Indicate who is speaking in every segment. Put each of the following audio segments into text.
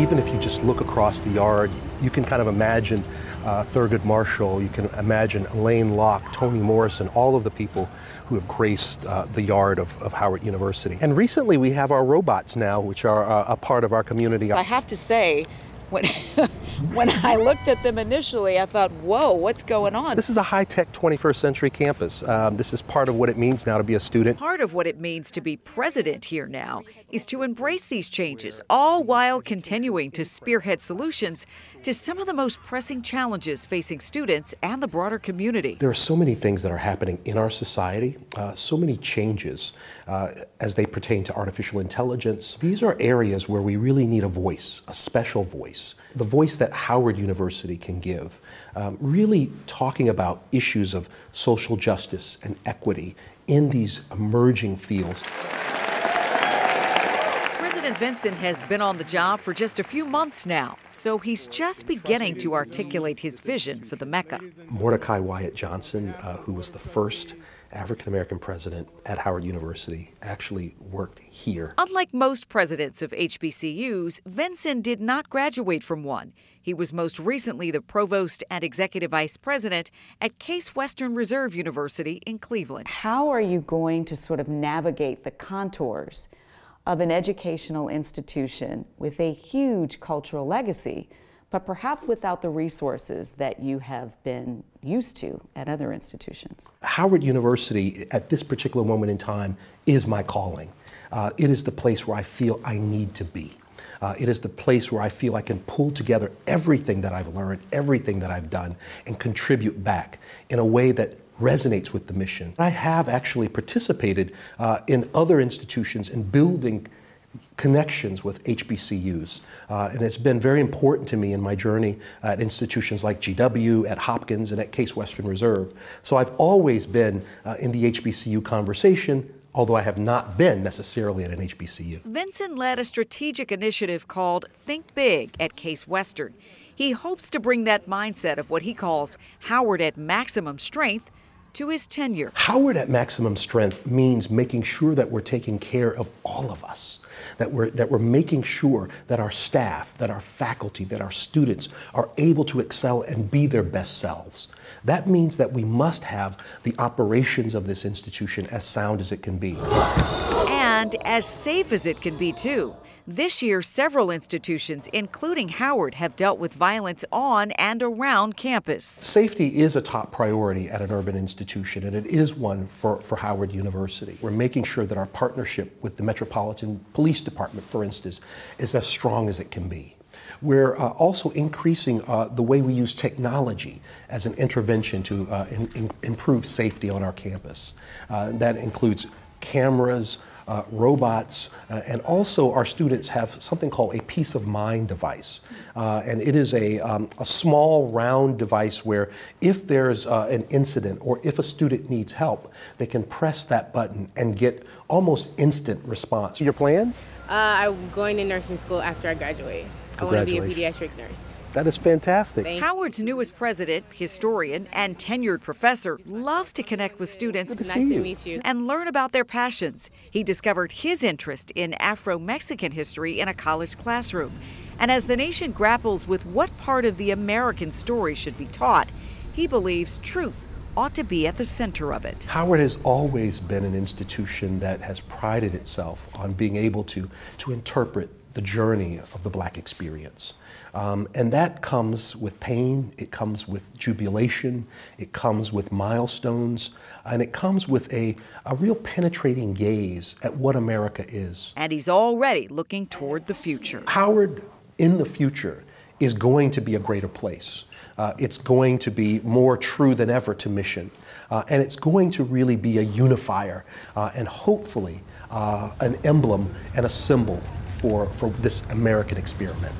Speaker 1: Even if you just look across the yard, you can kind of imagine Thurgood Marshall, you can imagine Elaine Locke, Toni Morrison, all of the people who have graced the yard of Howard University. And recently we have our robots now, which are a part of our community.
Speaker 2: I have to say, when I looked at them initially, I thought, whoa, what's going on?
Speaker 1: This is a high-tech 21st century campus. This is part of what it means now to be a student.
Speaker 2: Part of what it means to be president here now is to embrace these changes, all while continuing to spearhead solutions to some of the most pressing challenges facing students and the broader community.
Speaker 1: There are so many things that are happening in our society, so many changes as they pertain to artificial intelligence. These are areas where we really need a voice, a special voice, the voice that Howard University can give, really talking about issues of social justice and equity in these emerging fields.
Speaker 2: President Vinson has been on the job for just a few months now, so he's just beginning to articulate his vision for the Mecca.
Speaker 1: Mordecai Wyatt Johnson, who was the first African-American president at Howard University, actually worked here.
Speaker 2: Unlike most presidents of HBCUs, Vinson did not graduate from one. He was most recently the provost and executive vice president at Case Western Reserve University in Cleveland.
Speaker 3: How are you going to sort of navigate the contours of an educational institution with a huge cultural legacy, but perhaps without the resources that you have been used to at other institutions?
Speaker 1: Howard University, at this particular moment in time, is my calling. It is the place where I feel I need to be. It is the place where I feel I can pull together everything that I've learned, everything that I've done, and contribute back in a way that resonates with the mission. I have actually participated in other institutions in building connections with HBCUs, and it's been very important to me in my journey at institutions like GW, at Hopkins, and at Case Western Reserve. So I've always been in the HBCU conversation, although I have not been necessarily at an HBCU.
Speaker 2: Vinson led a strategic initiative called Think Big at Case Western. He hopes to bring that mindset of what he calls Howard at maximum strength to his tenure.
Speaker 1: Howard at maximum strength means making sure that we're taking care of all of us, that we're making sure that our staff, that our faculty, that our students are able to excel and be their best selves. That means that we must have the operations of this institution as sound as it can be.
Speaker 2: And as safe as it can be, too. This year, several institutions, including Howard, have dealt with violence on and around campus.
Speaker 1: Safety is a top priority at an urban institution, and it is one for Howard University. We're making sure that our partnership with the Metropolitan Police Department, for instance, is as strong as it can be. We're also increasing the way we use technology as an intervention to improve safety on our campus. That includes cameras, robots, and also our students have something called a peace of mind device. And it is a small round device where if there's an incident or if a student needs help, they can press that button and get almost instant response. Your plans?
Speaker 4: I'm going to nursing school after I graduate. I want to be a pediatric nurse.
Speaker 1: That is fantastic.
Speaker 2: Howard's newest president, historian, and tenured professor loves to connect with students
Speaker 4: Nice to meet you.
Speaker 2: and learn about their passions. He discovered his interest in Afro-Mexican history in a college classroom. And as the nation grapples with what part of the American story should be taught, he believes truth ought to be at the center of it.
Speaker 1: Howard has always been an institution that has prided itself on being able to interpret the journey of the Black experience. And that comes with pain, it comes with jubilation, it comes with milestones, and it comes with a real penetrating gaze at what America is.
Speaker 2: And he's already looking toward the future.
Speaker 1: Howard, in the future, is going to be a greater place. It's going to be more true than ever to mission. And it's going to really be a unifier and hopefully an emblem and a symbol for this American experiment.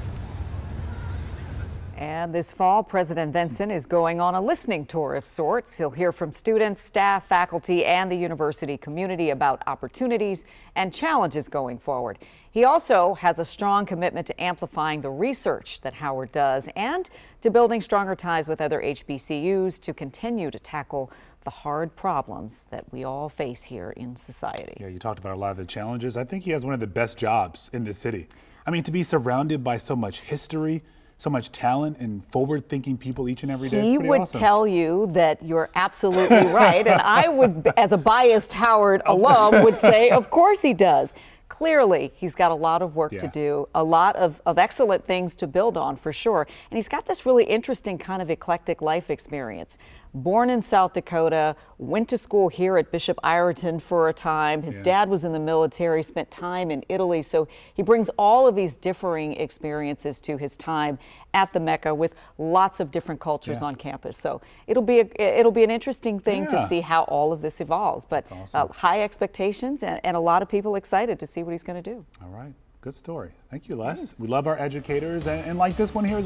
Speaker 3: And this fall, President Vinson is going on a listening tour of sorts. He'll hear from students, staff, faculty, and the university community about opportunities and challenges going forward. He also has a strong commitment to amplifying the research that Howard does and to building stronger ties with other HBCUs to continue to tackle the hard problems that we all face here in society.
Speaker 5: Yeah, you talked about a lot of the challenges. I think he has one of the best jobs in the city. I mean, to be surrounded by so much history, so much talent and forward-thinking people each and every day.
Speaker 3: He would tell you that you're absolutely right, and I would, as a biased Howard alum, would say, of course he does. Clearly, he's got a lot of work to do, a lot of excellent things to build on, for sure. And he's got this really interesting kind of eclectic life experience. Born in South Dakota, went to school here at Bishop Ireton for a time. His dad was in the military, spent time in Italy. So he brings all of these differing experiences to his time at the Mecca with lots of different cultures on campus. So it'll be an interesting thing to see how all of this evolves. But
Speaker 5: awesome.
Speaker 3: High expectations and a lot of people excited to see what he's going to do.
Speaker 5: All right. Good story. Thank you, Les. Thanks. We love our educators and like this one here.